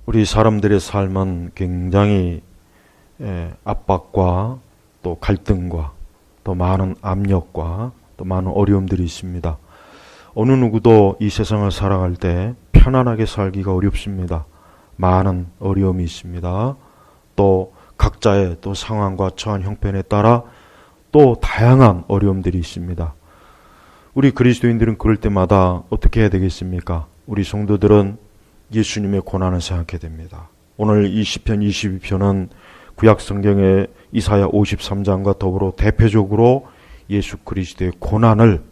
우리 사람들의 삶은 굉장히 압박과 또 갈등과 또 많은 압력과 또 많은 어려움들이 있습니다. 어느 누구도 이 세상을 살아갈 때 편안하게 살기가 어렵습니다. 많은 어려움이 있습니다. 또 각자의 또 상황과 처한 형편에 따라 또 다양한 어려움들이 있습니다. 우리 그리스도인들은 그럴 때마다 어떻게 해야 되겠습니까? 우리 성도들은 예수님의 고난을 생각해야 됩니다. 오늘 이 시편 22편은 구약 성경의 이사야 53장과 더불어 대표적으로 예수 그리스도의 고난을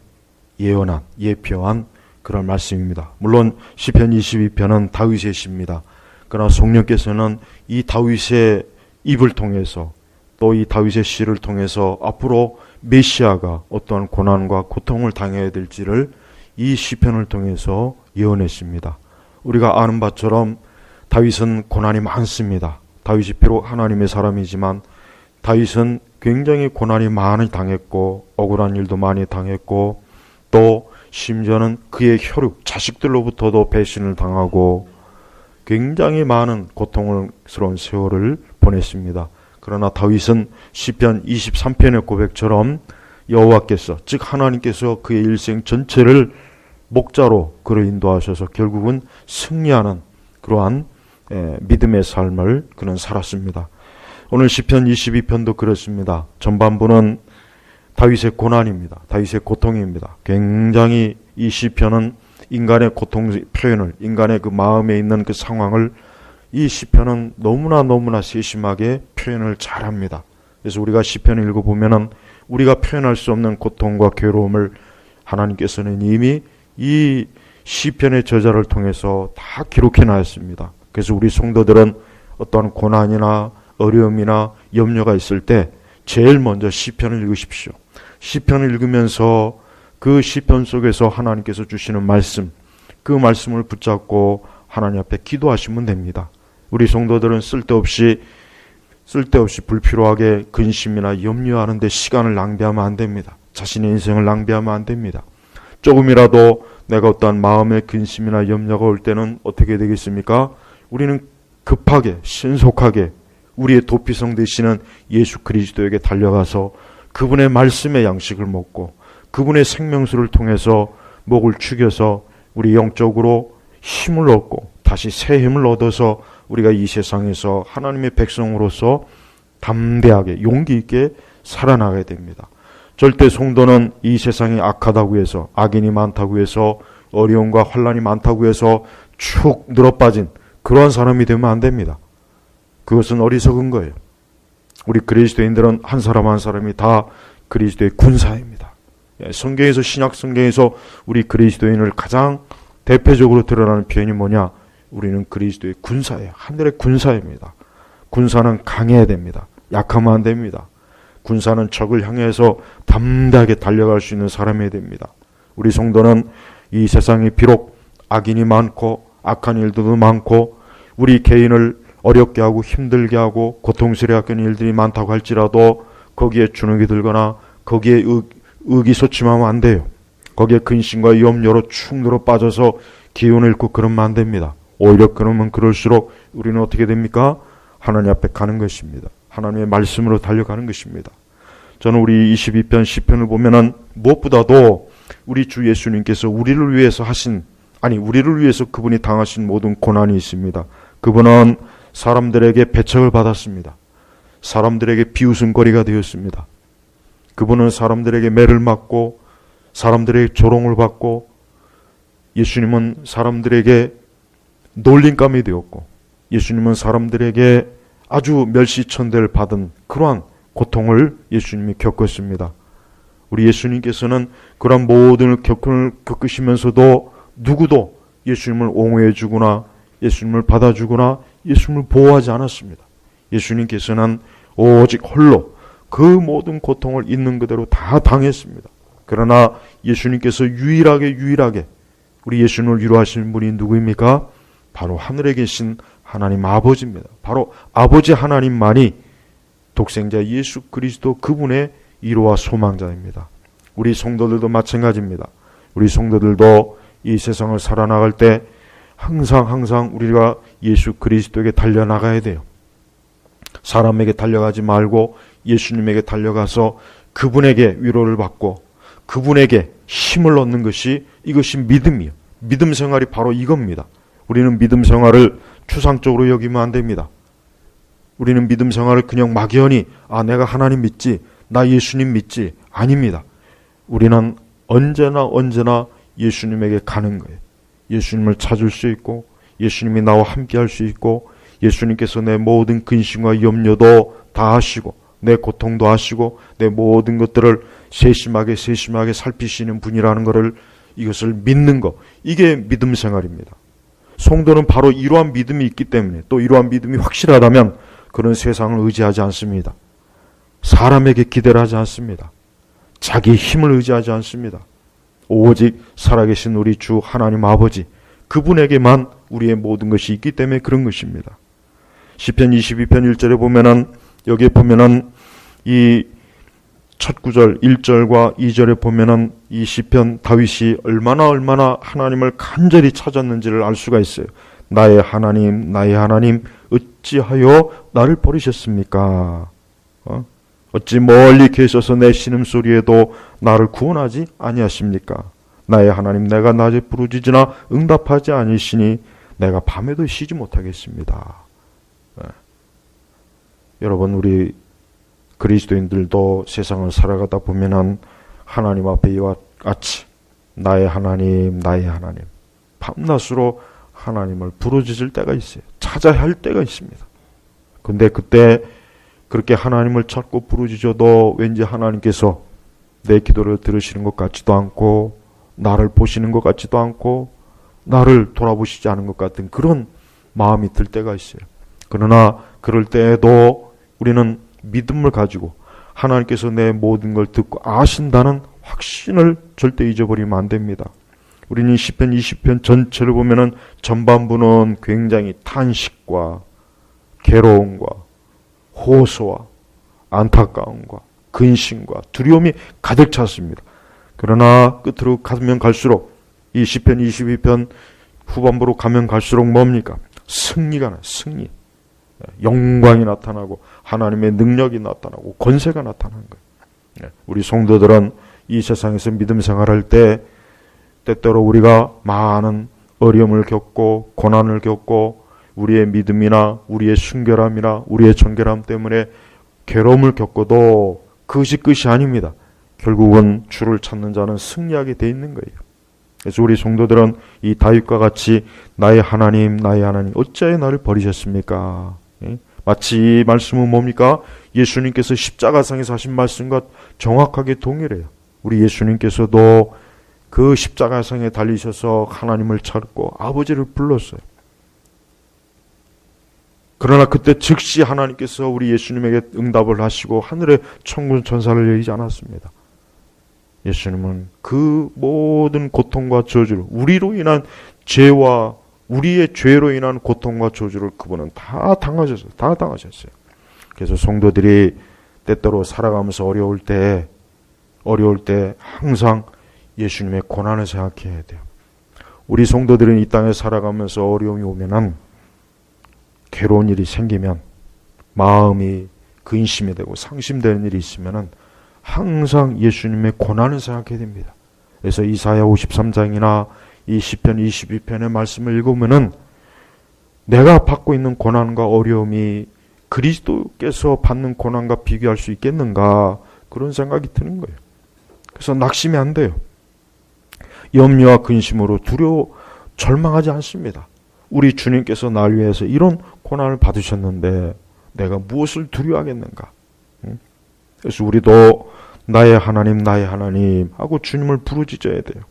예언한, 예표한 그런 말씀입니다. 물론 시편 22편은 다윗의 시입니다. 그러나 성령께서는 이 다윗의 입을 통해서 또 이 다윗의 시를 통해서 앞으로 메시아가 어떠한 고난과 고통을 당해야 될지를 이 시편을 통해서 예언했습니다. 우리가 아는 바처럼 다윗은 고난이 많습니다. 다윗이 비록 하나님의 사람이지만 다윗은 굉장히 고난이 많이 당했고 억울한 일도 많이 당했고 또 심지어는 그의 혈육, 자식들로부터도 배신을 당하고 굉장히 많은 고통스러운 세월을 보냈습니다. 그러나 다윗은 시편 23편의 고백처럼 여호와께서 즉 하나님께서 그의 일생 전체를 목자로 그를 인도하셔서 결국은 승리하는 그러한 믿음의 삶을 그는 살았습니다. 오늘 시편 22편도 그렇습니다. 전반부는 다윗의 고난입니다. 다윗의 고통입니다. 굉장히 이 시편은 인간의 고통 표현을, 인간의 그 마음에 있는 그 상황을 이 시편은 너무나 세심하게 표현을 잘합니다. 그래서 우리가 시편을 읽어보면은 우리가 표현할 수 없는 고통과 괴로움을 하나님께서는 이미 이 시편의 저자를 통해서 다 기록해 놨습니다. 그래서 우리 성도들은 어떠한 고난이나 어려움이나 염려가 있을 때 제일 먼저 시편을 읽으십시오. 시편을 읽으면서 그 시편 속에서 하나님께서 주시는 말씀, 그 말씀을 붙잡고 하나님 앞에 기도하시면 됩니다. 우리 성도들은 쓸데없이 불필요하게 근심이나 염려하는 데 시간을 낭비하면 안 됩니다. 자신의 인생을 낭비하면 안 됩니다. 조금이라도 내가 어떠한 마음의 근심이나 염려가 올 때는 어떻게 되겠습니까? 우리는 급하게 신속하게 우리의 도피성 되시는 예수 그리스도에게 달려가서 그분의 말씀의 양식을 먹고 그분의 생명수를 통해서 목을 축여서 우리 영적으로 힘을 얻고 다시 새 힘을 얻어서 우리가 이 세상에서 하나님의 백성으로서 담대하게 용기 있게 살아나가야 됩니다. 절대 성도는 이 세상이 악하다고 해서 악인이 많다고 해서 어려움과 환난이 많다고 해서 축 늘어빠진 그러한 사람이 되면 안 됩니다. 그것은 어리석은 거예요. 우리 그리스도인들은 한 사람 한 사람이 다 그리스도의 군사입니다. 성경에서 신약 성경에서 우리 그리스도인을 가장 대표적으로 드러나는 표현이 뭐냐? 우리는 그리스도의 군사예요. 하늘의 군사입니다. 군사는 강해야 됩니다. 약하면 안 됩니다. 군사는 적을 향해서 담대하게 달려갈 수 있는 사람이어야 됩니다. 우리 성도는 이 세상이 비록 악인이 많고 악한 일들도 많고 우리 개인을 어렵게 하고 힘들게 하고 고통스럽게 하는 일들이 많다고 할지라도 거기에 주눅이 들거나 거기에 의기소침하면 안 돼요. 거기에 근심과 염려로 축 늘어 빠져서 기운을 잃고 그러면 안 됩니다. 오히려 그러면 그럴수록 우리는 어떻게 됩니까? 하나님 앞에 가는 것입니다. 하나님의 말씀으로 달려가는 것입니다. 저는 우리 22편 시편을 보면은 무엇보다도 우리 주 예수님께서 우리를 위해서 우리를 위해서 그분이 당하신 모든 고난이 있습니다. 그분은 사람들에게 배척을 받았습니다. 사람들에게 비웃음거리가 되었습니다. 그분은 사람들에게 매를 맞고 사람들에게 조롱을 받고 예수님은 사람들에게 놀림감이 되었고 예수님은 사람들에게 아주 멸시천대를 받은 그러한 고통을 예수님이 겪었습니다. 우리 예수님께서는 그러한 모든 고통을 겪으시면서도 누구도 예수님을 옹호해 주거나 예수님을 받아주거나 예수님을 보호하지 않았습니다. 예수님께서는 오직 홀로 그 모든 고통을 있는 그대로 다 당했습니다. 그러나 예수님께서 유일하게 우리 예수님을 위로하시는 분이 누구입니까? 바로 하늘에 계신 하나님 아버지입니다. 바로 아버지 하나님만이 독생자 예수 그리스도 그분의 위로와 소망자입니다. 우리 성도들도 마찬가지입니다. 우리 성도들도 이 세상을 살아나갈 때 항상 우리가 예수 그리스도에게 달려나가야 돼요. 사람에게 달려가지 말고 예수님에게 달려가서 그분에게 위로를 받고 그분에게 힘을 얻는 것이, 이것이 믿음이에요. 믿음 생활이 바로 이겁니다. 우리는 믿음 생활을 추상적으로 여기면 안 됩니다. 우리는 믿음 생활을 그냥 막연히 내가 하나님 믿지, 나 예수님 믿지, 아닙니다. 우리는 언제나 예수님에게 가는 거예요. 예수님을 찾을 수 있고 예수님이 나와 함께 할 수 있고 예수님께서 내 모든 근심과 염려도 다 하시고 내 고통도 하시고 내 모든 것들을 세심하게 살피시는 분이라는 것을, 이것을 믿는 것, 이게 믿음 생활입니다. 성도는 바로 이러한 믿음이 있기 때문에, 또 이러한 믿음이 확실하다면 그런 세상을 의지하지 않습니다. 사람에게 기대를 하지 않습니다. 자기 힘을 의지하지 않습니다. 오직 살아계신 우리 주 하나님 아버지, 그분에게만 우리의 모든 것이 있기 때문에 그런 것입니다. 시편 22편 1절에 보면은, 여기에 보면은 이 첫 구절 1절과 2절에 보면은 이 시편 다윗이 얼마나 하나님을 간절히 찾았는지를 알 수가 있어요. 나의 하나님 어찌하여 나를 버리셨습니까? 어찌 멀리 계셔서 내 신음소리에도 나를 구원하지 아니하십니까? 나의 하나님, 내가 낮에 부르짖으나 응답하지 아니시니 내가 밤에도 쉬지 못하겠습니다. 여러분, 우리 그리스도인들도 세상을 살아가다 보면은 하나님 앞에 이와 같이 나의 하나님 밤낮으로 하나님을 부르짖을 때가 있어요. 찾아야 할 때가 있습니다. 근데 그때 그렇게 하나님을 찾고 부르짖어도 왠지 하나님께서 내 기도를 들으시는 것 같지도 않고 나를 보시는 것 같지도 않고 나를 돌아보시지 않은 것 같은 그런 마음이 들 때가 있어요. 그러나 그럴 때에도 우리는 믿음을 가지고 하나님께서 내 모든 걸 듣고 아신다는 확신을 절대 잊어버리면 안 됩니다. 우리는 시편 20편 전체를 보면은 전반부는 굉장히 탄식과 괴로움과 호소와 안타까움과 근심과 두려움이 가득 찼습니다. 그러나 끝으로 가면 갈수록 이 시편 22편 후반부로 가면 갈수록 뭡니까? 승리가 나요. 승리. 영광이 나타나고 하나님의 능력이 나타나고 권세가 나타나는 거예요. 우리 성도들은 이 세상에서 믿음 생활할 때 때때로 우리가 많은 어려움을 겪고 고난을 겪고 우리의 믿음이나 우리의 순결함이나 우리의 정결함 때문에 괴로움을 겪어도 그것이 끝이 아닙니다. 결국은 주를 찾는 자는 승리하게 돼 있는 거예요. 그래서 우리 성도들은 이 다윗과 같이 나의 하나님 어찌하여 나를 버리셨습니까? 마치 이 말씀은 뭡니까? 예수님께서 십자가상에서 하신 말씀과 정확하게 동일해요. 우리 예수님께서도 그 십자가상에 달리셔서 하나님을 찾고 아버지를 불렀어요. 그러나 그때 즉시 하나님께서 우리 예수님에게 응답을 하시고 하늘의 천군 천사를 열리지 않았습니다. 예수님은 그 모든 고통과 저주를, 우리로 인한 죄와 우리의 죄로 인한 고통과 저주를 그분은 다 당하셨어요. 그래서 성도들이 때때로 살아가면서 어려울 때 항상 예수님의 고난을 생각해야 돼요. 우리 성도들은 이 땅에 살아가면서 어려움이 오면은, 괴로운 일이 생기면, 마음이 근심이 되고 상심되는 일이 있으면은 항상 예수님의 고난을 생각해야 됩니다. 그래서 이사야 53장이나 이 시편 22편의 말씀을 읽으면은 내가 받고 있는 고난과 어려움이 그리스도께서 받는 고난과 비교할 수 있겠는가, 그런 생각이 드는 거예요. 그래서 낙심이 안 돼요. 염려와 근심으로 절망하지 않습니다. 우리 주님께서 날 위해서 이런 고난을 받으셨는데 내가 무엇을 두려워하겠는가? 그래서 우리도 나의 하나님 하고 주님을 부르짖어야 돼요.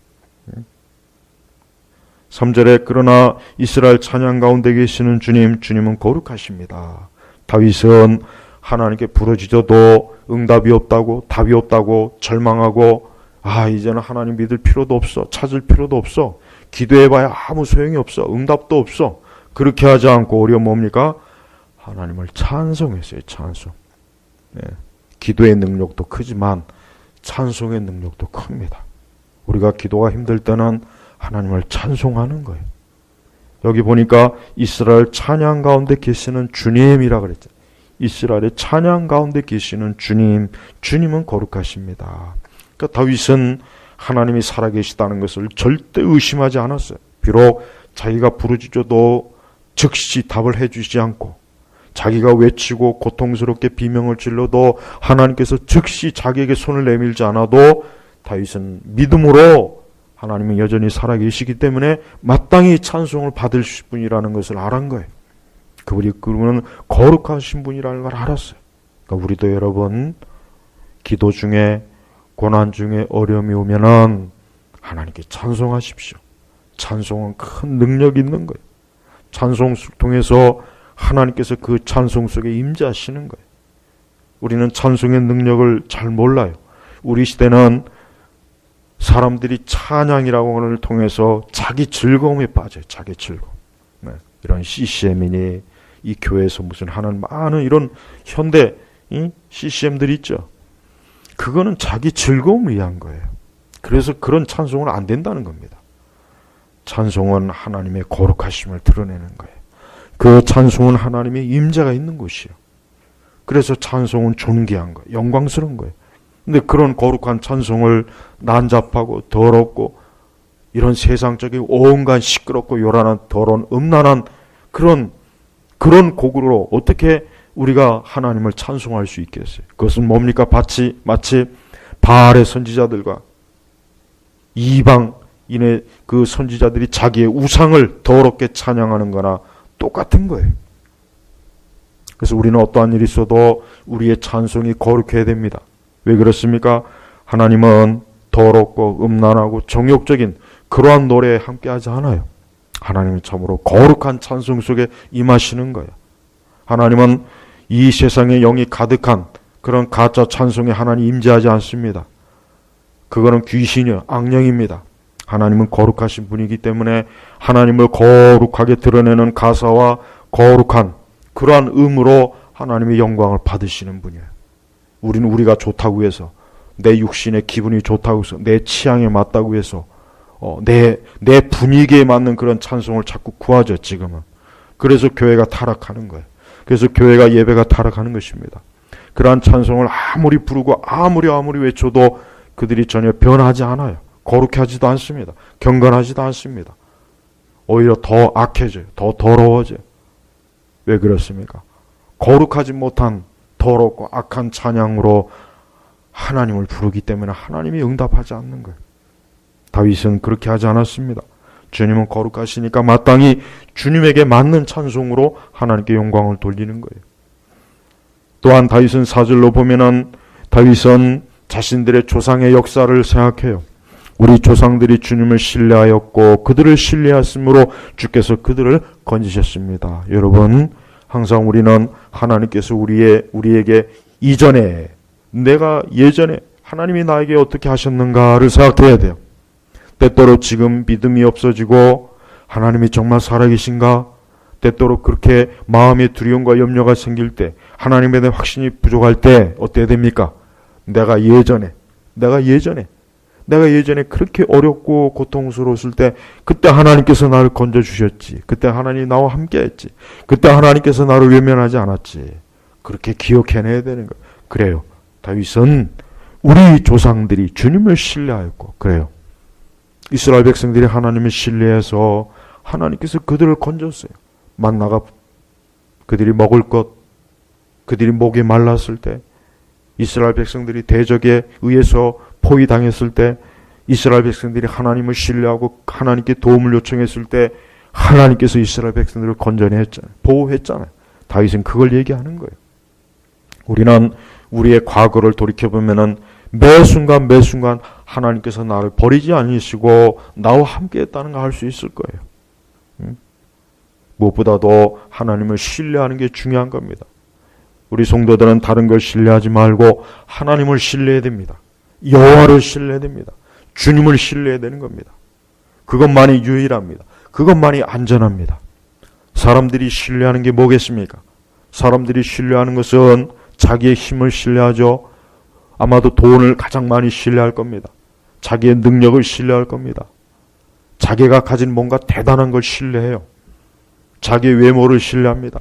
3절에 그러나 이스라엘 찬양 가운데 계시는 주님은 거룩하십니다. 다윗은 하나님께 부르짖어도 응답이 없다고, 답이 없다고 절망하고, 이제는 하나님 믿을 필요도 없어, 찾을 필요도 없어, 기도해봐야 아무 소용이 없어, 응답도 없어, 그렇게 하지 않고 오히려 뭡니까? 하나님을 찬송했어요. 찬송. 기도의 능력도 크지만 찬송의 능력도 큽니다. 우리가 기도가 힘들 때는 하나님을 찬송하는 거예요. 여기 보니까 이스라엘 찬양 가운데 계시는 주님이라 그랬죠. 이스라엘의 찬양 가운데 계시는 주님, 주님은 거룩하십니다. 그러니까 다윗은 하나님이 살아계시다는 것을 절대 의심하지 않았어요. 비록 자기가 부르짖어도 즉시 답을 해주지 않고, 자기가 외치고 고통스럽게 비명을 질러도 하나님께서 즉시 자기에게 손을 내밀지 않아도 다윗은 믿음으로 하나님이 여전히 살아계시기 때문에 마땅히 찬송을 받을 분이라는 것을 알은 거예요. 그분은 거룩하신 분이라는 걸 알았어요. 그러니까 우리도 여러분, 기도 중에, 고난 중에 어려움이 오면은 하나님께 찬송하십시오. 찬송은 큰 능력이 있는 거예요. 찬송을 통해서 하나님께서 그 찬송 속에 임재하시는 거예요. 우리는 찬송의 능력을 잘 몰라요. 우리 시대는 사람들이 찬양이라고 하는 걸 통해서 자기 즐거움에 빠져요. 자기 즐거움. 네. 이런 CCM이니 이 교회에서 무슨 하는 많은 이런 현대 CCM들이 있죠. 그거는 자기 즐거움을 위한 거예요. 그래서 그런 찬송은 안 된다는 겁니다. 찬송은 하나님의 거룩하심을 드러내는 거예요. 그 찬송은 하나님의 임재가 있는 곳이에요. 그래서 찬송은 존귀한 거예요. 영광스러운 거예요. 근데 그런 거룩한 찬송을 난잡하고 더럽고 이런 세상적인 온갖 시끄럽고 요란한 더러운 음란한 그런 곡으로 어떻게 우리가 하나님을 찬송할 수 있겠어요? 그것은 뭡니까? 마치 바알의 선지자들과 이방인의 그 선지자들이 자기의 우상을 더럽게 찬양하는 거나 똑같은 거예요. 그래서 우리는 어떠한 일이 있어도 우리의 찬송이 거룩해야 됩니다. 왜 그렇습니까? 하나님은 더럽고 음란하고 정욕적인 그러한 노래에 함께하지 않아요. 하나님은 참으로 거룩한 찬송 속에 임하시는 거예요. 하나님은 이 세상에 영이 가득한 그런 가짜 찬송에 하나님 임재하지 않습니다. 그거는 귀신이요, 악령입니다. 하나님은 거룩하신 분이기 때문에 하나님을 거룩하게 드러내는 가사와 거룩한 그러한 음으로 하나님의 영광을 받으시는 분이에요. 우리는 우리가 좋다고 해서, 내 육신의 기분이 좋다고 해서, 내 취향에 맞다고 해서 내 분위기에 맞는 그런 찬송을 자꾸 구하죠. 지금은. 그래서 교회가 타락하는 거예요. 그래서 교회가 예배가 타락하는 것입니다. 그러한 찬송을 아무리 부르고 아무리 외쳐도 그들이 전혀 변하지 않아요. 거룩하지도 않습니다. 경건하지도 않습니다. 오히려 더 악해져요. 더 더러워져요. 왜 그렇습니까? 거룩하지 못한 더럽고 악한 찬양으로 하나님을 부르기 때문에 하나님이 응답하지 않는 거예요. 다윗은 그렇게 하지 않았습니다. 주님은 거룩하시니까 마땅히 주님에게 맞는 찬송으로 하나님께 영광을 돌리는 거예요. 또한 다윗은 4절로 보면은 다윗은 자신들의 조상의 역사를 생각해요. 우리 조상들이 주님을 신뢰하였고 그들을 신뢰하심으로 주께서 그들을 건지셨습니다. 여러분, 항상 우리는 하나님께서 우리에게 내가 예전에 하나님이 나에게 어떻게 하셨는가를 생각해야 돼요. 때때로 지금 믿음이 없어지고 하나님이 정말 살아계신가? 때때로 그렇게 마음의 두려움과 염려가 생길 때, 하나님에 대한 확신이 부족할 때 어때야 됩니까? 내가 예전에 그렇게 어렵고 고통스러웠을 때 그때 하나님께서 나를 건져주셨지. 그때 하나님이 나와 함께했지. 그때 하나님께서 나를 외면하지 않았지. 그렇게 기억해내야 되는 거예요. 그래요. 다윗은 우리 조상들이 주님을 신뢰하였고, 그래요. 이스라엘 백성들이 하나님을 신뢰해서 하나님께서 그들을 건졌어요. 만나가 그들이 먹을 것, 그들이 목이 말랐을 때, 이스라엘 백성들이 대적에 의해서 포위당했을 때, 이스라엘 백성들이 하나님을 신뢰하고 하나님께 도움을 요청했을 때 하나님께서 이스라엘 백성들을 건져냈잖아요. 보호했잖아요. 다윗은 그걸 얘기하는 거예요. 우리는 우리의 과거를 돌이켜보면은 매 순간 하나님께서 나를 버리지 않으시고 나와 함께했다는 걸 알 수 있을 거예요. 무엇보다도 하나님을 신뢰하는 게 중요한 겁니다. 우리 성도들은 다른 걸 신뢰하지 말고 하나님을 신뢰해야 됩니다. 여호와를 신뢰해야 됩니다. 주님을 신뢰해야 되는 겁니다. 그것만이 유일합니다. 그것만이 안전합니다. 사람들이 신뢰하는 게 뭐겠습니까? 사람들이 신뢰하는 것은 자기의 힘을 신뢰하죠. 아마도 돈을 가장 많이 신뢰할 겁니다. 자기의 능력을 신뢰할 겁니다. 자기가 가진 뭔가 대단한 걸 신뢰해요. 자기의 외모를 신뢰합니다.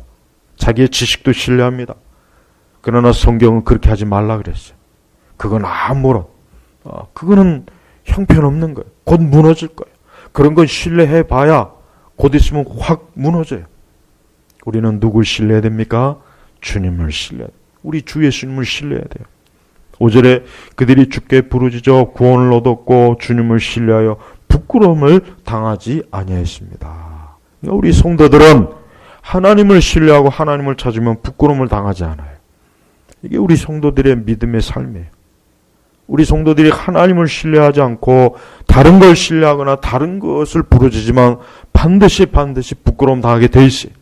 자기의 지식도 신뢰합니다. 그러나 성경은 그렇게 하지 말라 그랬어요. 그건 아무런 그거는 형편없는 거예요. 곧 무너질 거예요. 그런 건 신뢰해 봐야 곧 있으면 확 무너져요. 우리는 누굴 신뢰해야 됩니까? 주님을 신뢰해야 돼요. 우리 주 예수님을 신뢰해야 돼요. 5절에 그들이 주께 부르짖어 구원을 얻었고 주님을 신뢰하여 부끄러움을 당하지 아니하였습니다. 그러니까 우리 성도들은 하나님을 신뢰하고 하나님을 찾으면 부끄러움을 당하지 않아요. 이게 우리 성도들의 믿음의 삶이에요. 우리 성도들이 하나님을 신뢰하지 않고 다른 걸 신뢰하거나 다른 것을 부르짖지만 반드시 부끄러움 당하게 돼 있어요.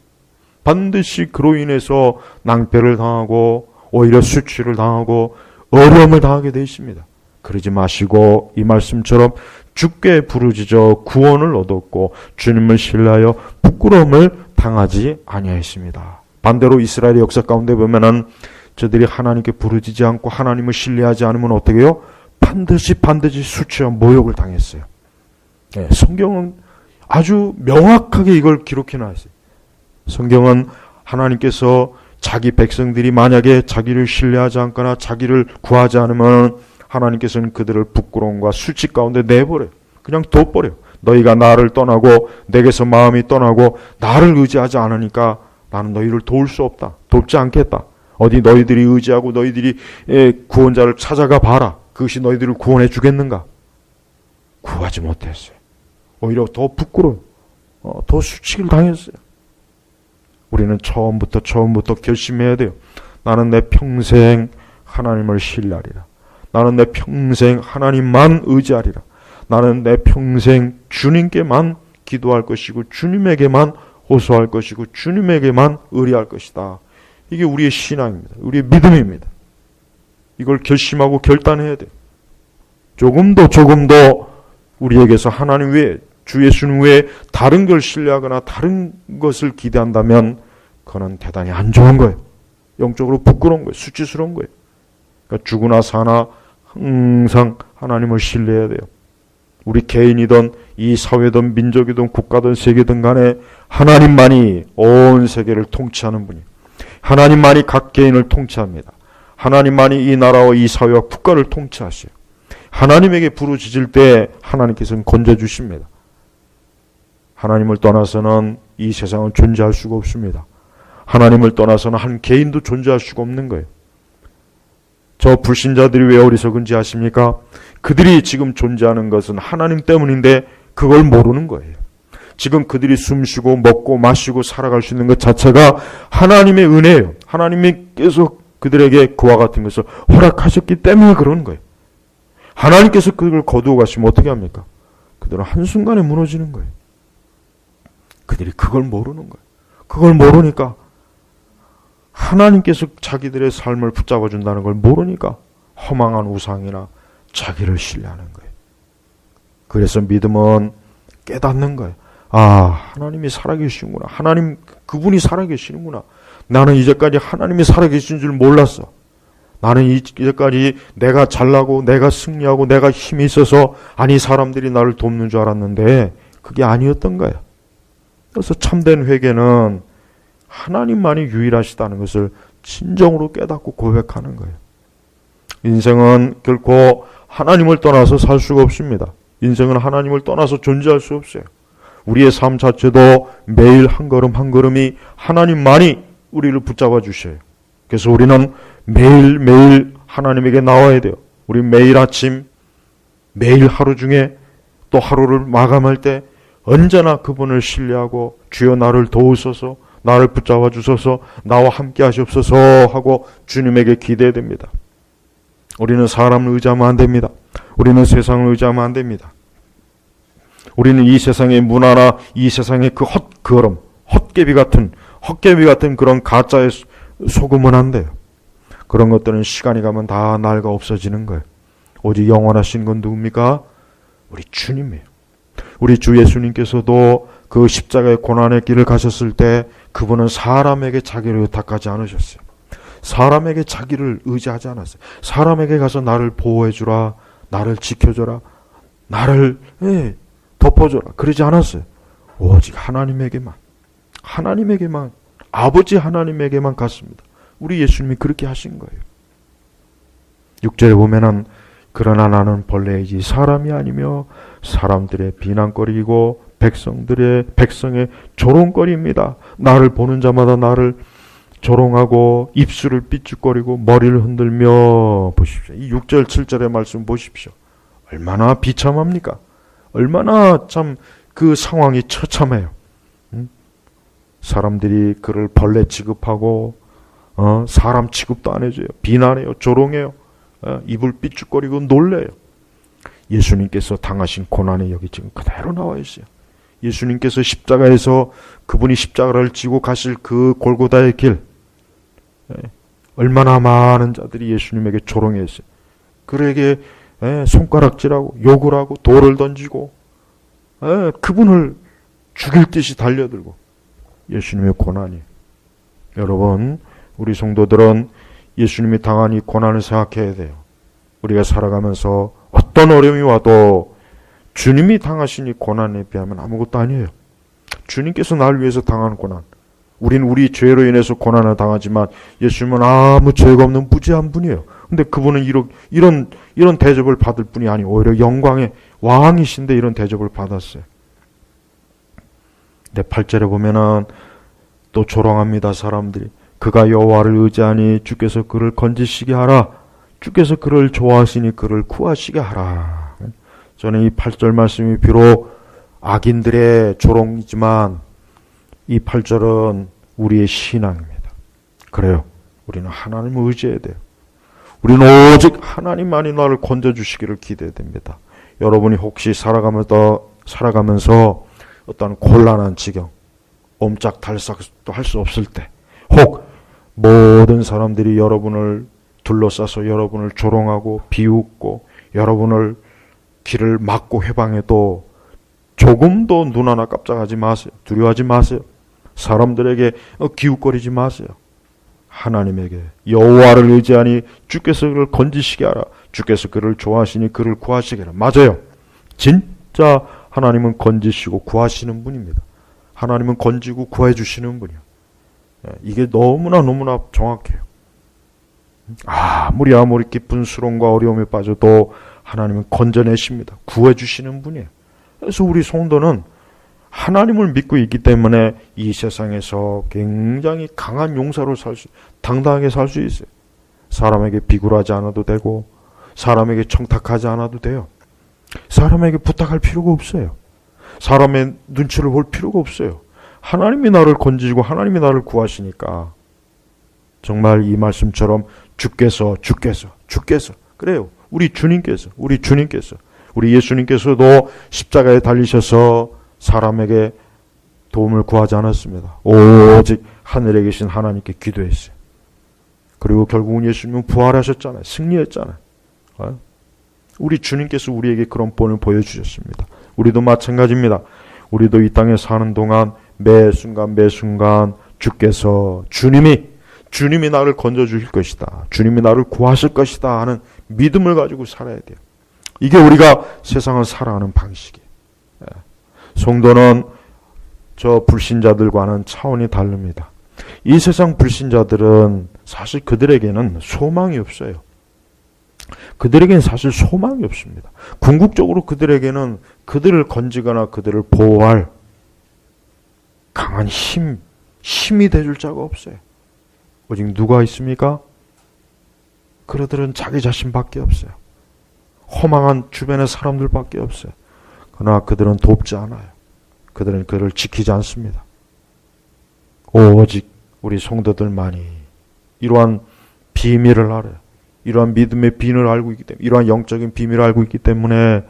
반드시 그로 인해서 낭패를 당하고 오히려 수치를 당하고 어려움을 당하게 돼 있습니다. 그러지 마시고 이 말씀처럼 주께 부르짖어 구원을 얻었고 주님을 신뢰하여 부끄러움을 당하지 아니하였습니다. 반대로 이스라엘의 역사 가운데 보면은 저들이 하나님께 부르짖지 않고 하나님을 신뢰하지 않으면 어떻게 해요? 반드시 수치와 모욕을 당했어요. 네, 성경은 아주 명확하게 이걸 기록해 놨어요. 성경은 하나님께서 자기 백성들이 만약에 자기를 신뢰하지 않거나 자기를 구하지 않으면 하나님께서는 그들을 부끄러움과 수치 가운데 내버려요. 그냥 둬버려요. 너희가 나를 떠나고 내게서 마음이 떠나고 나를 의지하지 않으니까 나는 너희를 도울 수 없다. 돕지 않겠다. 어디 너희들이 의지하고 너희들이 구원자를 찾아가 봐라. 그것이 너희들을 구원해 주겠는가? 구하지 못했어요. 오히려 더 부끄러워. 더 수치를 당했어요. 우리는 처음부터 결심해야 돼요. 나는 내 평생 하나님을 신뢰하리라. 나는 내 평생 하나님만 의지하리라. 나는 내 평생 주님께만 기도할 것이고 주님에게만 호소할 것이고 주님에게만 의뢰할 것이다. 이게 우리의 신앙입니다. 우리의 믿음입니다. 이걸 결심하고 결단해야 돼요. 조금 더 우리에게서 하나님 외에 주 예수님 외에 다른 걸 신뢰하거나 다른 것을 기대한다면 그건 대단히 안 좋은 거예요. 영적으로 부끄러운 거예요. 수치스러운 거예요. 그러니까 죽으나 사나 항상 하나님을 신뢰해야 돼요. 우리 개인이든 이 사회든 민족이든 국가든 세계든 간에 하나님만이 온 세계를 통치하는 분이에요. 하나님만이 각 개인을 통치합니다. 하나님만이 이 나라와 이 사회와 국가를 통치하셔요. 하나님에게 부르짖을 때 하나님께서는 건져주십니다. 하나님을 떠나서는 이 세상은 존재할 수가 없습니다. 하나님을 떠나서는 한 개인도 존재할 수가 없는 거예요. 저 불신자들이 왜 어리석은지 아십니까? 그들이 지금 존재하는 것은 하나님 때문인데 그걸 모르는 거예요. 지금 그들이 숨쉬고 먹고 마시고 살아갈 수 있는 것 자체가 하나님의 은혜예요. 하나님께서 그들에게 그와 같은 것을 허락하셨기 때문에 그런 거예요. 하나님께서 그걸 거두어 가시면 어떻게 합니까? 그들은 한순간에 무너지는 거예요. 그들이 그걸 모르는 거예요. 그걸 모르니까 하나님께서 자기들의 삶을 붙잡아 준다는 걸 모르니까 허망한 우상이나 자기를 신뢰하는 거예요. 그래서 믿음은 깨닫는 거예요. 아, 하나님이 살아계시는구나. 하나님 그분이 살아계시는구나. 나는 이제까지 하나님이 살아계신 줄 몰랐어. 나는 이제까지 내가 잘나고 내가 승리하고 내가 힘이 있어서 사람들이 나를 돕는 줄 알았는데 그게 아니었던 거야. 그래서 참된 회개는 하나님만이 유일하시다는 것을 진정으로 깨닫고 고백하는 거예요. 인생은 결코 하나님을 떠나서 살 수가 없습니다. 인생은 하나님을 떠나서 존재할 수 없어요. 우리의 삶 자체도 매일 한 걸음 한 걸음이 하나님만이 우리를 붙잡아 주셔요. 그래서 우리는 매일매일 하나님에게 나와야 돼요. 우리 매일 아침, 매일 하루 중에 또 하루를 마감할 때 언제나 그분을 신뢰하고 주여 나를 도우소서, 나를 붙잡아 주소서, 나와 함께 하시옵소서 하고 주님에게 기대해야 됩니다. 우리는 사람을 의지하면 안 됩니다. 우리는 세상을 의지하면 안 됩니다. 우리는 이 세상의 문화나 이 세상의 그 헛개비 같은 그런 가짜에 속으면 안 돼요. 그런 것들은 시간이 가면 다 낡아 없어지는 거예요. 오직 영원하신 건 누굽니까? 우리 주님이에요. 우리 주 예수님께서도 그 십자가의 고난의 길을 가셨을 때 그분은 사람에게 자기를 의탁하지 않으셨어요. 사람에게 자기를 의지하지 않았어요. 사람에게 가서 나를 보호해주라, 나를 지켜줘라, 나를 덮어줘라 그러지 않았어요. 오직 하나님에게만 하나님에게만, 아버지 하나님에게만 갔습니다. 우리 예수님이 그렇게 하신 거예요. 6절에 보면은 그러나 나는 벌레이지 사람이 아니며 사람들의 비난거리이고 백성의 조롱거리입니다. 나를 보는 자마다 나를 조롱하고 입술을 삐죽거리고 머리를 흔들며, 보십시오. 이 6절 7절의 말씀 보십시오. 얼마나 비참합니까? 얼마나 참 그 상황이 처참해요. 사람들이 그를 벌레 취급하고 사람 취급도 안 해줘요. 비난해요. 조롱해요. 입을 삐죽거리고 놀래요. 예수님께서 당하신 고난의 여기 지금 그대로 나와 있어요. 예수님께서 십자가에서 그분이 십자가를 지고 가실 그 골고다의 길, 얼마나 많은 자들이 예수님에게 조롱했어요. 그에게 손가락질하고 욕을 하고 돌을 던지고 그분을 죽일 듯이 달려들고, 예수님의 고난이. 여러분, 우리 성도들은 예수님이 당한 이 고난을 생각해야 돼요. 우리가 살아가면서 어떤 어려움이 와도 주님이 당하신 이 고난에 비하면 아무것도 아니에요. 주님께서 나를 위해서 당하는 고난, 우린 우리 죄로 인해서 고난을 당하지만 예수님은 아무 죄가 없는 무죄한 분이에요. 근데 그분은 이런 대접을 받을 뿐이 아니고 오히려 영광의 왕이신데 이런 대접을 받았어요. 근데 8절에 보면은 또 조롱합니다. 사람들이 그가 여호와를 의지하니 주께서 그를 건지시게 하라. 주께서 그를 좋아하시니 그를 구하시게 하라. 저는 이 8절 말씀이 비록 악인들의 조롱이지만 이 8절은 우리의 신앙입니다. 그래요. 우리는 하나님을 의지해야 돼요. 우리는 오직 하나님만이 나를 건져주시기를 기대해야 됩니다. 여러분이 혹시 살아가면서 어떤 곤란한 지경, 옴짝달싹도 할 수 없을 때, 혹 모든 사람들이 여러분을 둘러싸서 여러분을 조롱하고 비웃고 여러분을 길을 막고 해방해도 조금도 눈 하나 깜짝하지 마세요. 두려워하지 마세요. 사람들에게 기웃거리지 마세요. 하나님에게 여호와를 의지하니 주께서 그를 건지시게 하라. 주께서 그를 좋아하시니 그를 구하시게 하라. 맞아요. 진짜 하나님은 건지시고 구하시는 분입니다. 하나님은 건지고 구해 주시는 분이에요. 이게 너무나 정확해요. 아무리 깊은 수렁과 어려움에 빠져도 하나님은 건져내십니다. 구해 주시는 분이에요. 그래서 우리 성도는 하나님을 믿고 있기 때문에 이 세상에서 굉장히 강한 용사로 당당하게 살 수 있어요. 사람에게 비굴하지 않아도 되고 사람에게 청탁하지 않아도 돼요. 사람에게 부탁할 필요가 없어요. 사람의 눈치를 볼 필요가 없어요. 하나님이 나를 건지시고 하나님이 나를 구하시니까 정말 이 말씀처럼 주께서 그래요. 우리 예수님께서도 십자가에 달리셔서 사람에게 도움을 구하지 않았습니다. 오직 하늘에 계신 하나님께 기도했어요. 그리고 결국은 예수님은 부활하셨잖아요. 승리했잖아요. 우리 주님께서 우리에게 그런 본을 보여주셨습니다. 우리도 마찬가지입니다. 우리도 이 땅에 사는 동안 매 순간 주님이 나를 건져주실 것이다. 주님이 나를 구하실 것이다 하는 믿음을 가지고 살아야 돼요. 이게 우리가 세상을 살아가는 방식이에요. 성도는 저 불신자들과는 차원이 다릅니다. 이 세상 불신자들은 사실 그들에게는 소망이 없어요. 그들에게는 사실 소망이 없습니다. 궁극적으로 그들에게는 그들을 건지거나 그들을 보호할 강한 힘이 돼줄 자가 없어요. 오직 누가 있습니까? 그들은 자기 자신밖에 없어요. 허망한 주변의 사람들밖에 없어요. 그러나 그들은 돕지 않아요. 그들은 그를 지키지 않습니다. 오직 우리 성도들만이 이러한 비밀을 알아요. 이러한 믿음의 비밀을 알고 있기 때문에, 이러한 영적인 비밀을 알고 있기 때문에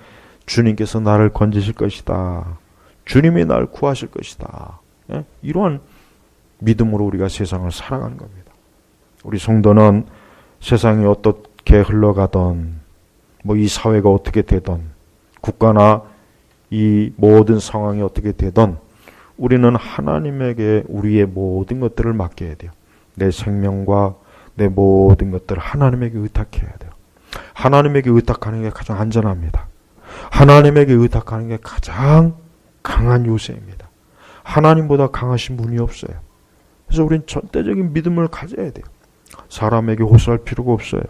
주님께서 나를 건지실 것이다. 주님이 나를 구하실 것이다. 이러한 믿음으로 우리가 세상을 살아가는 겁니다. 우리 성도는 세상이 어떻게 흘러가던 이 사회가 어떻게 되던 국가나 이 모든 상황이 어떻게 되던 우리는 하나님에게 우리의 모든 것들을 맡겨야 돼요. 내 생명과 내 모든 것들을 하나님에게 의탁해야 돼요. 하나님에게 의탁하는 게 가장 안전합니다. 하나님에게 의탁하는 게 가장 강한 요새입니다. 하나님보다 강하신 분이 없어요. 그래서 우리는 전대적인 믿음을 가져야 돼요. 사람에게 호소할 필요가 없어요.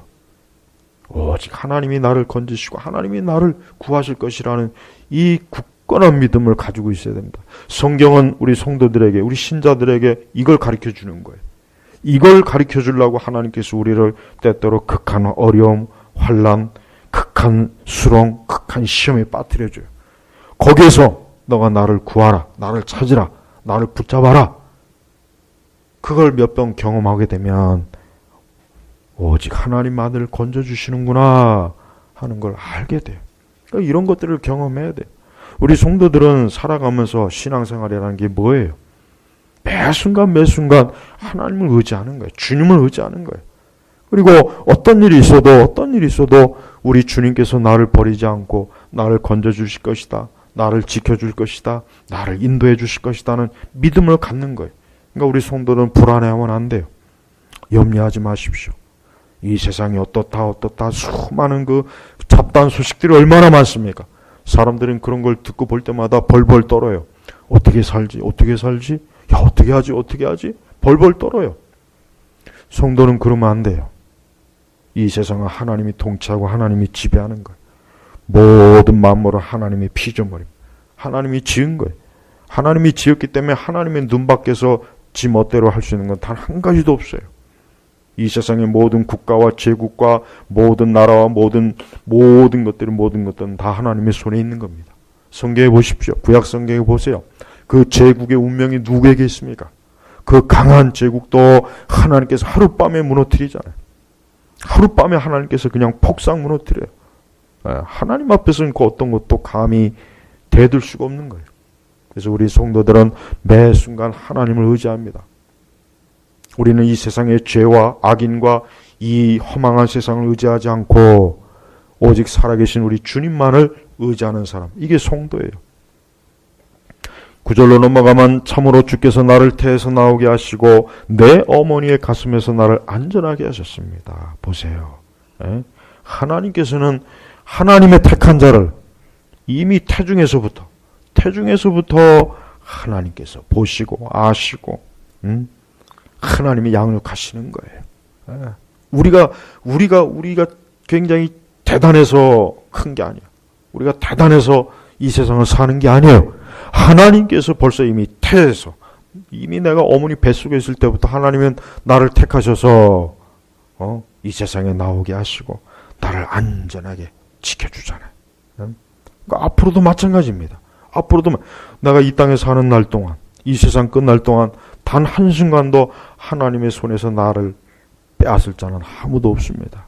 오직 하나님이 나를 건지시고 하나님이 나를 구하실 것이라는 이 굳건한 믿음을 가지고 있어야 됩니다. 성경은 우리 성도들에게, 우리 신자들에게 이걸 가르쳐 주는 거예요. 이걸 가르쳐 주려고 하나님께서 우리를 때때로 극한 어려움, 환난, 극한 수렁, 극한 시험에 빠뜨려줘요. 거기에서 너가 나를 구하라, 나를 찾으라, 나를 붙잡아라. 그걸 몇 번 경험하게 되면 오직 하나님만을 건져주시는구나 하는 걸 알게 돼요. 그러니까 이런 것들을 경험해야 돼요. 우리 성도들은 살아가면서 신앙생활이라는 게 뭐예요? 매 순간 하나님을 의지하는 거예요. 주님을 의지하는 거예요. 그리고 어떤 일이 있어도 우리 주님께서 나를 버리지 않고 나를 건져주실 것이다. 나를 지켜줄 것이다. 나를 인도해 주실 것이다는 믿음을 갖는 거예요. 그러니까 우리 성도는 불안해하면 안 돼요. 염려하지 마십시오. 이 세상이 어떻다 수많은 그 잡다한 소식들이 얼마나 많습니까? 사람들은 그런 걸 듣고 볼 때마다 벌벌 떨어요. 어떻게 살지? 야, 어떻게 하지? 벌벌 떨어요. 성도는 그러면 안 돼요. 이 세상은 하나님이 통치하고 하나님이 지배하는 거예요. 모든 만물은 하나님의 피조물입니다. 하나님이 지은 거예요. 하나님이 지었기 때문에 하나님의 눈 밖에서 지 멋대로 할 수 있는 건 단 한 가지도 없어요. 이 세상의 모든 국가와 제국과 모든 나라와 모든 것들은 다 하나님의 손에 있는 겁니다. 성경에 보십시오. 구약 성경에 보세요. 그 제국의 운명이 누구에게 있습니까? 그 강한 제국도 하나님께서 하룻밤에 무너뜨리잖아요. 하룻밤에 하나님께서 그냥 폭삭 무너뜨려요. 하나님 앞에서는 그 어떤 것도 감히 대들 수가 없는 거예요. 그래서 우리 성도들은 매 순간 하나님을 의지합니다. 우리는 이 세상의 죄와 악인과 이 허망한 세상을 의지하지 않고 오직 살아계신 우리 주님만을 의지하는 사람. 이게 성도예요. 9절로 넘어가면 참으로 주께서 나를 태에서 나오게 하시고 내 어머니의 가슴에서 나를 안전하게 하셨습니다. 보세요. 하나님께서는 하나님의 택한 자를 이미 태중에서부터 하나님께서 보시고 아시고 하나님이 양육하시는 거예요. 우리가 굉장히 대단해서 큰 게 아니야. 우리가 대단해서 이 세상을 사는 게 아니에요. 하나님께서 벌써 이미 태에서 이미 내가 어머니 뱃속에 있을 때부터 하나님은 나를 택하셔서 이 세상에 나오게 하시고 나를 안전하게 지켜주잖아요. 그러니까 앞으로도 마찬가지입니다. 앞으로도 내가 이 땅에 사는 날 동안, 이 세상 끝날 동안 단 한순간도 하나님의 손에서 나를 빼앗을 자는 아무도 없습니다.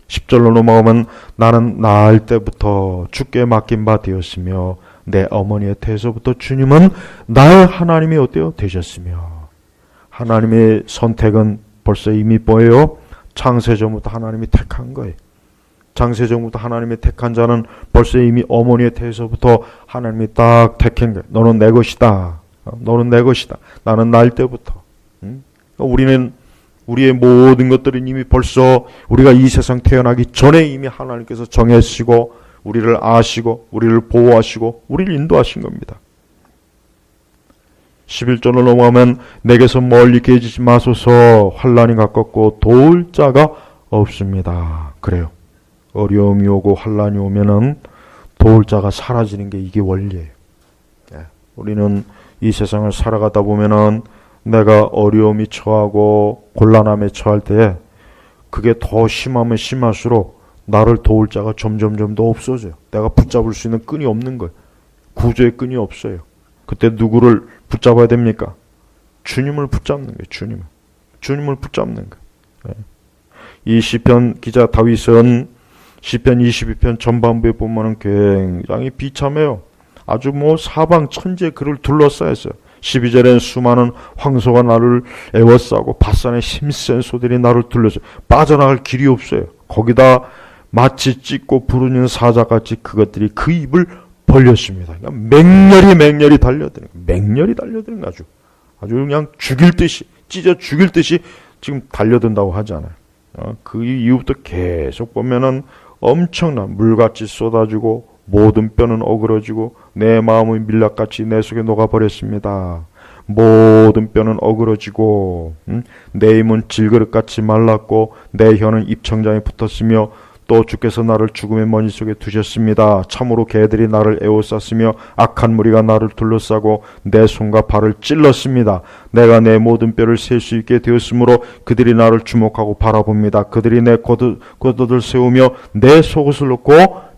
10절로 넘어가면 나는 낳을 때부터 주께 맡긴 바 되었으며 내 어머니의 태에서부터 주님은 나의 하나님이 어때요? 되셨으며 하나님의 선택은 벌써 이미 뭐예요? 창세전부터 하나님이 택한 거예요. 창세전부터 하나님이 택한 자는 벌써 이미 어머니의 태에서부터 하나님이 딱 택한 거예요. 너는 내 것이다. 너는 내 것이다. 나는 낳을 때부터. 우리는 우리의 모든 것들은 이미 벌써 우리가 이 세상 태어나기 전에 이미 하나님께서 정하시고 우리를 아시고 우리를 보호하시고 우리를 인도하신 겁니다. 11절로 넘어가면 내게서 멀리 계시지 마소서 환난이 가깝고 도울 자가 없습니다. 그래요. 어려움이 오고 환난이 오면은 도울 자가 사라지는 게 이게 원리예요. 우리는 이 세상을 살아가다 보면은 내가 어려움이 처하고 곤란함에 처할 때 그게 더 심하면 심할수록 나를 도울 자가 점점 더 없어져요. 내가 붙잡을 수 있는 끈이 없는 거예요. 구조의 끈이 없어요. 그때 누구를 붙잡아야 됩니까? 주님을 붙잡는 거예요. 주님을 붙잡는 거예요. 이 시편 기자 다윗은 시편 22편 전반부에 보면은 굉장히 비참해요. 아주 사방 천지에 그를 둘러싸였어요. 12절엔 수많은 황소가 나를 애워싸고 바산의 힘센 소들이 나를 둘러서 빠져나갈 길이 없어요. 거기다 마치 찢고 부르는 사자같이 그것들이 그 입을 벌렸습니다. 그러니까 맹렬히 달려드는 거예요. 맹렬히 달려드는 거 아주 그냥 죽일 듯이 찢어 죽일 듯이 지금 달려든다고 하잖아요. 그 이후부터 계속 보면은 엄청난 물같이 쏟아지고 모든 뼈는 어그러지고 내 마음은 밀랍같이 내 속에 녹아버렸습니다. 모든 뼈는 어그러지고 내 힘은 질그릇같이 말랐고 내 혀는 입청장에 붙었으며 또 주께서 나를 죽음의 먼지 속에 두셨습니다. 참으로 개들이 나를 에워쌌으며 악한 무리가 나를 둘러싸고 내 손과 발을 찔렀습니다. 내가 내 모든 뼈를 셀 수 있게 되었으므로 그들이 나를 주목하고 바라봅니다. 그들이 내 겉옷을 세우며 내 속옷을 놓고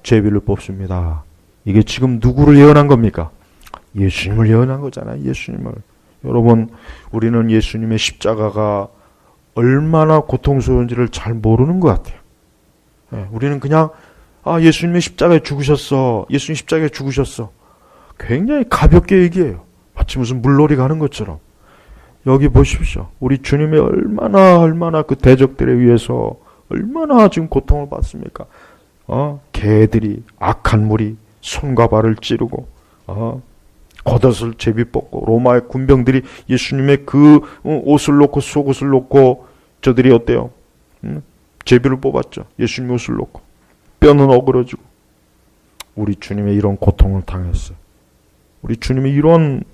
제비를 뽑습니다. 이게 지금 누구를 예언한 겁니까? 예수님을 예언한 거잖아요. 예수님을. 여러분, 우리는 예수님의 십자가가 얼마나 고통스러운지를 잘 모르는 것 같아요. 우리는 그냥 예수님의 십자가에 죽으셨어. 예수님 십자가에 죽으셨어. 굉장히 가볍게 얘기해요. 마치 무슨 물놀이 가는 것처럼. 여기 보십시오. 우리 주님이 얼마나 그 대적들에 의해서 얼마나 지금 고통을 받습니까? 개들이, 악한 무리 손과 발을 찌르고 겉옷을 제비 뽑고 로마의 군병들이 예수님의 그 옷을 놓고 속옷을 놓고 저들이 어때요? 제비를 뽑았죠. 예수님 옷을 놓고. 뼈는 어그러지고. 우리 주님의 이런 고통을 당했어요. 우리 주님이 이런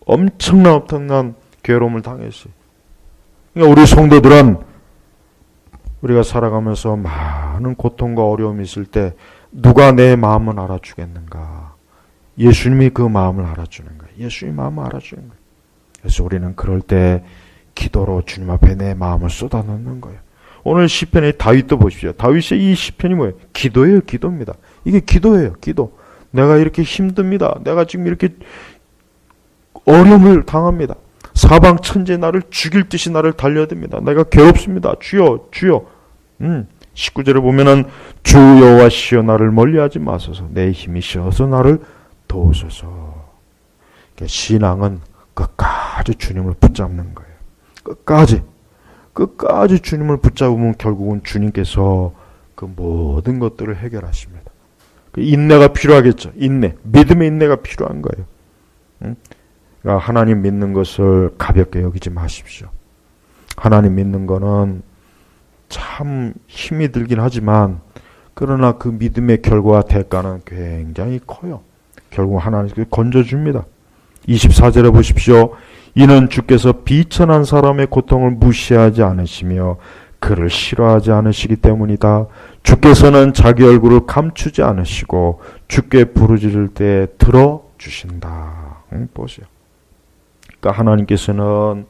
엄청난 괴로움을 당했어요. 그러니까 우리 성도들은 우리가 살아가면서 많은 고통과 어려움이 있을 때 누가 내 마음을 알아주겠는가? 예수님이 그 마음을 알아주는 거예요. 예수님이 마음을 알아주는 거예요. 그래서 우리는 그럴 때 기도로 주님 앞에 내 마음을 쏟아놓는 거예요. 오늘 시편의 다윗도 보십시오. 다윗의 이 시편이 뭐예요? 기도예요. 기도입니다. 이게 기도예요. 기도. 내가 이렇게 힘듭니다. 내가 지금 이렇게 어려움을 당합니다. 사방 천지에 나를 죽일 듯이 나를 달려듭니다. 내가 괴롭습니다. 주여, 주여. 19절에 보면은 주 여호와시여 나를 멀리하지 마소서. 내 힘이셔서 나를 도우소서. 신앙은 끝까지 주님을 붙잡는 거예요. 끝까지 주님을 붙잡으면 결국은 주님께서 그 모든 것들을 해결하십니다. 그 인내가 필요하겠죠. 인내, 믿음의 인내가 필요한 거예요. 그러니까 하나님 믿는 것을 가볍게 여기지 마십시오. 하나님 믿는 거는 참 힘이 들긴 하지만 그러나 그 믿음의 결과와 대가는 굉장히 커요. 결국 하나님께서 건져줍니다. 24절에 보십시오. 이는 주께서 비천한 사람의 고통을 무시하지 않으시며 그를 싫어하지 않으시기 때문이다. 주께서는 자기 얼굴을 감추지 않으시고 주께 부르짖을 때 들어주신다. 보세요. 그러니까 하나님께서는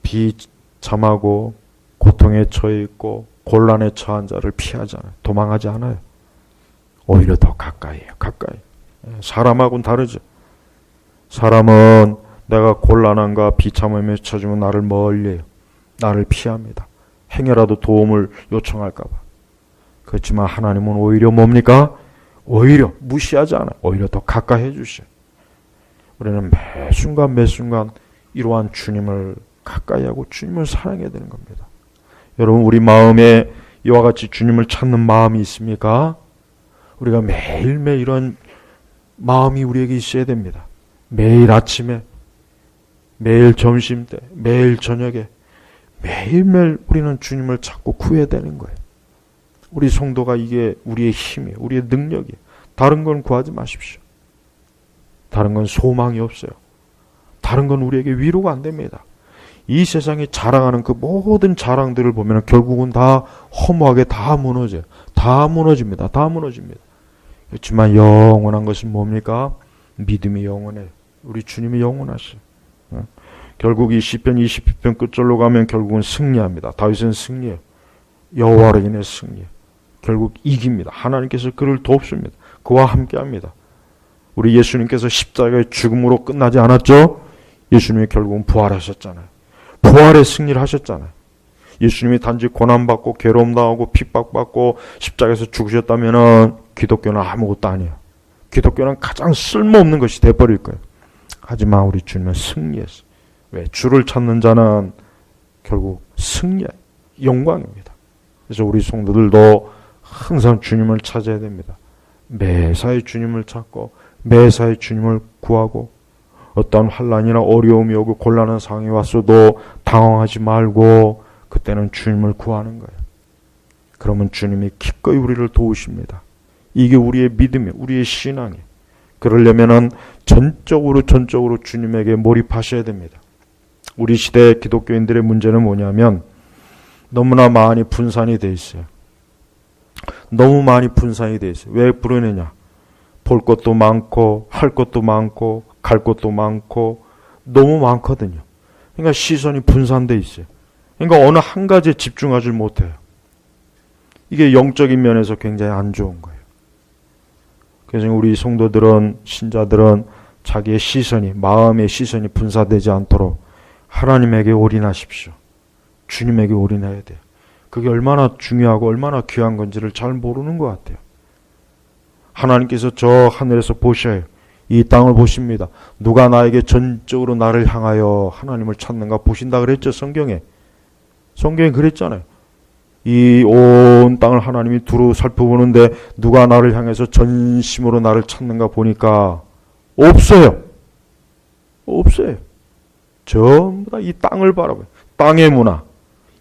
비참하고 고통에 처해 있고 곤란에 처한 자를 피하지 않아요. 도망하지 않아요. 오히려 더 가까이에요. 가까이. 사람하고는 다르죠. 사람은 내가 곤란함과 비참함에 처지면 나를 멀리해요. 나를 피합니다. 행여라도 도움을 요청할까 봐. 그렇지만 하나님은 오히려 뭡니까? 오히려 무시하지 않아요. 오히려 더 가까이 해주셔요. 우리는 매 순간 이러한 주님을 가까이 하고 주님을 사랑해야 되는 겁니다. 여러분, 우리 마음에 이와 같이 주님을 찾는 마음이 있습니까? 우리가 매일매일 이런 마음이 우리에게 있어야 됩니다. 매일 아침에, 매일 점심때, 매일 저녁에 매일매일 우리는 주님을 찾고 구해야 되는 거예요. 우리 성도가 이게 우리의 힘이에요. 우리의 능력이에요. 다른 건 구하지 마십시오. 다른 건 소망이 없어요. 다른 건 우리에게 위로가 안 됩니다. 이 세상이 자랑하는 그 모든 자랑들을 보면 결국은 다 허무하게 다 무너져요. 다 무너집니다. 다 무너집니다. 그렇지만 영원한 것은 뭡니까? 믿음이 영원해요. 우리 주님이 영원하셔요. 결국 이 시편 20편 끝절로 가면 결국은 승리합니다. 다윗은 승리해요. 여호와로 인해 승리해요. 결국 이깁니다. 하나님께서 그를 돕습니다. 그와 함께합니다. 우리 예수님께서 십자가의 죽음으로 끝나지 않았죠? 예수님이 결국은 부활하셨잖아요. 부활의 승리를 하셨잖아요. 예수님이 단지 고난받고 괴로움당하고 핍박받고 십자가에서 죽으셨다면 기독교는 아무것도 아니에요. 기독교는 가장 쓸모없는 것이 돼버릴 거예요. 하지만 우리 주님은 승리했어요. 왜? 주를 찾는 자는 결국 승리예요. 영광입니다. 그래서 우리 성도들도 항상 주님을 찾아야 됩니다. 매사에 주님을 찾고 매사에 주님을 구하고 어떤 환난이나 어려움이 오고 곤란한 상황이 왔어도 당황하지 말고 그때는 주님을 구하는 거예요. 그러면 주님이 기꺼이 우리를 도우십니다. 이게 우리의 믿음이에요. 우리의 신앙이에요. 그러려면은 전적으로 주님에게 몰입하셔야 됩니다. 우리 시대 기독교인들의 문제는 뭐냐면 너무나 많이 분산이 돼 있어요. 너무 많이 분산이 돼 있어요. 왜 그러느냐? 볼 것도 많고 할 것도 많고 갈 것도 많고 너무 많거든요. 그러니까 시선이 분산돼 있어요. 그러니까 어느 한 가지에 집중하지 못해요. 이게 영적인 면에서 굉장히 안 좋은 거예요. 그래서 우리 성도들은, 신자들은 자기의 시선이, 마음의 시선이 분산되지 않도록 하나님에게 올인하십시오. 주님에게 올인해야 돼요. 그게 얼마나 중요하고 얼마나 귀한 건지를 잘 모르는 것 같아요. 하나님께서 저 하늘에서 보셔요. 이 땅을 보십니다. 누가 나에게 전적으로 나를 향하여 하나님을 찾는가 보신다 그랬죠, 성경에. 성경에 그랬잖아요. 이 온 땅을 하나님이 두루 살펴보는데 누가 나를 향해서 전심으로 나를 찾는가 보니까 없어요. 없어요. 전부 다 이 땅을 바라봐요. 땅의 문화.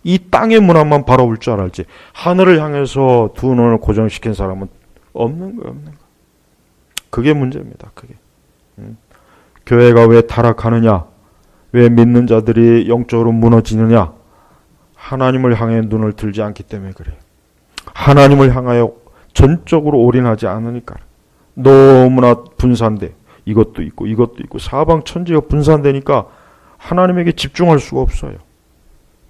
이 땅의 문화만 바라볼 줄 알았지. 하늘을 향해서 두 눈을 고정시킨 사람은 없는 거예요. 없는 거. 그게 문제입니다. 그게. 교회가 왜 타락하느냐? 왜 믿는 자들이 영적으로 무너지느냐? 하나님을 향해 눈을 들지 않기 때문에 그래요. 하나님을 향하여 전적으로 올인하지 않으니까. 너무나 분산돼. 이것도 있고 이것도 있고 사방 천지가 분산되니까 하나님에게 집중할 수가 없어요.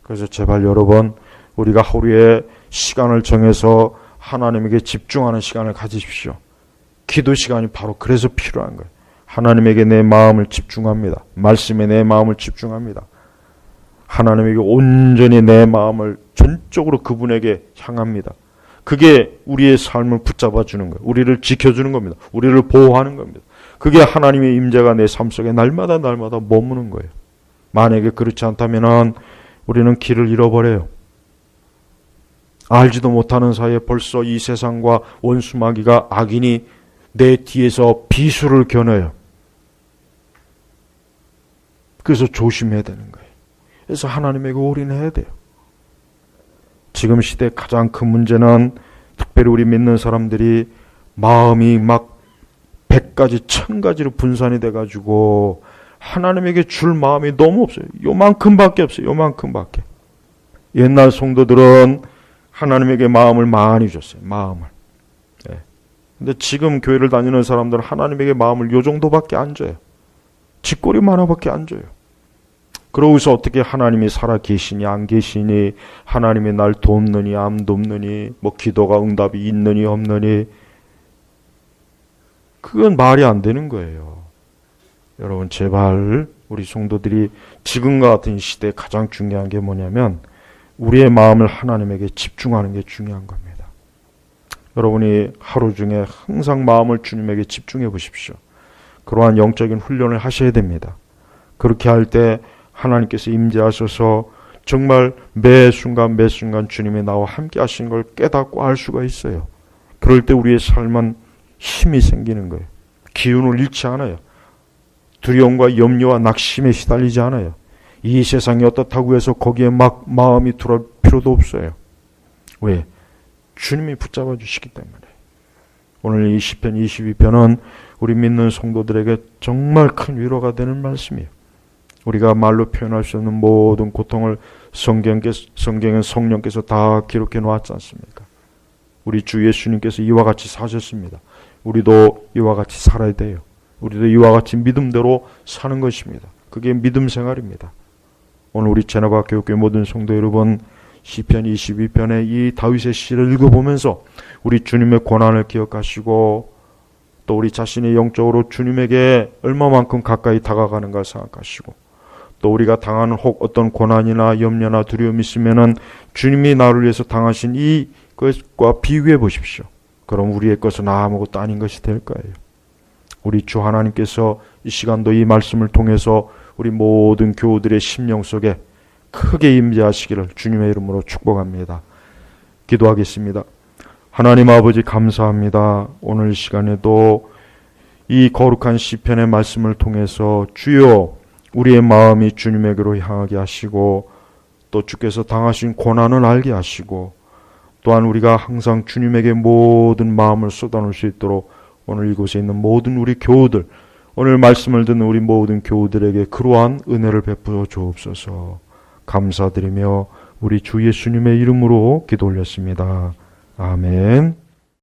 그래서 제발 여러분, 우리가 하루에 시간을 정해서 하나님에게 집중하는 시간을 가지십시오. 기도 시간이 바로 그래서 필요한 거예요. 하나님에게 내 마음을 집중합니다. 말씀에 내 마음을 집중합니다. 하나님에게 온전히 내 마음을 전적으로 그분에게 향합니다. 그게 우리의 삶을 붙잡아 주는 거예요. 우리를 지켜주는 겁니다. 우리를 보호하는 겁니다. 그게 하나님의 임재가 내 삶 속에 날마다 머무는 거예요. 만약에 그렇지 않다면 우리는 길을 잃어버려요. 알지도 못하는 사이에 벌써 이 세상과 원수마귀가, 악인이 내 뒤에서 비수를 겨눠요. 그래서 조심해야 되는 거예요. 그래서 하나님에게 올인해야 돼요. 지금 시대의 가장 큰 문제는 특별히 우리 믿는 사람들이 마음이 막 100가지, 1000가지로 분산이 돼가지고 하나님에게 줄 마음이 너무 없어요. 요만큼밖에 없어요. 요만큼밖에. 옛날 성도들은 하나님에게 마음을 많이 줬어요. 마음을. 네. 근데 지금 교회를 다니는 사람들은 하나님에게 마음을 요 정도밖에 안 줘요. 쥐꼬리 하나밖에 안 줘요. 그러고서 어떻게 하나님이 살아 계시니 안 계시니, 하나님이 날 돕느니 안 돕느니, 뭐 기도가 응답이 있느니 없느니, 그건 말이 안 되는 거예요. 여러분, 제발 우리 성도들이 지금과 같은 시대에 가장 중요한 게 뭐냐면 우리의 마음을 하나님에게 집중하는 게 중요한 겁니다. 여러분이 하루 중에 항상 마음을 주님에게 집중해 보십시오. 그러한 영적인 훈련을 하셔야 됩니다. 그렇게 할 때 하나님께서 임재하셔서 정말 매 순간 주님이 나와 함께 하신 걸 깨닫고 알 수가 있어요. 그럴 때 우리의 삶은 힘이 생기는 거예요. 기운을 잃지 않아요. 두려움과 염려와 낙심에 시달리지 않아요. 이 세상이 어떻다고 해서 거기에 막 마음이 들어올 필요도 없어요. 왜? 주님이 붙잡아 주시기 때문에. 오늘 이 시편 22편은 우리 믿는 성도들에게 정말 큰 위로가 되는 말씀이에요. 우리가 말로 표현할 수 없는 모든 고통을 성경은 성령께서 다 기록해 놓았지 않습니까? 우리 주 예수님께서 이와 같이 사셨습니다. 우리도 이와 같이 살아야 돼요. 우리도 이와 같이 믿음대로 사는 것입니다. 그게 믿음 생활입니다. 오늘 우리 제나바 교육교회 모든 성도 여러분, 시편 22편의 이 다윗의 시를 읽어보면서 우리 주님의 고난을 기억하시고 또 우리 자신이 영적으로 주님에게 얼마만큼 가까이 다가가는가 생각하시고 또 우리가 당하는 혹 어떤 고난이나 염려나 두려움이 있으면은 주님이 나를 위해서 당하신 이 것과 비교해 보십시오. 그럼 우리의 것은 아무것도 아닌 것이 될 거예요. 우리 주 하나님께서 이 시간도 이 말씀을 통해서 우리 모든 교우들의 심령 속에 크게 임재하시기를 주님의 이름으로 축복합니다. 기도하겠습니다. 하나님 아버지 감사합니다. 오늘 시간에도 이 거룩한 시편의 말씀을 통해서 주여 우리의 마음이 주님에게로 향하게 하시고 또 주께서 당하신 고난을 알게 하시고 또한 우리가 항상 주님에게 모든 마음을 쏟아놓을 수 있도록 오늘 이곳에 있는 모든 우리 교우들, 오늘 말씀을 듣는 우리 모든 교우들에게 그러한 은혜를 베풀어 주옵소서. 감사드리며 우리 주 예수님의 이름으로 기도 올렸습니다. 아멘.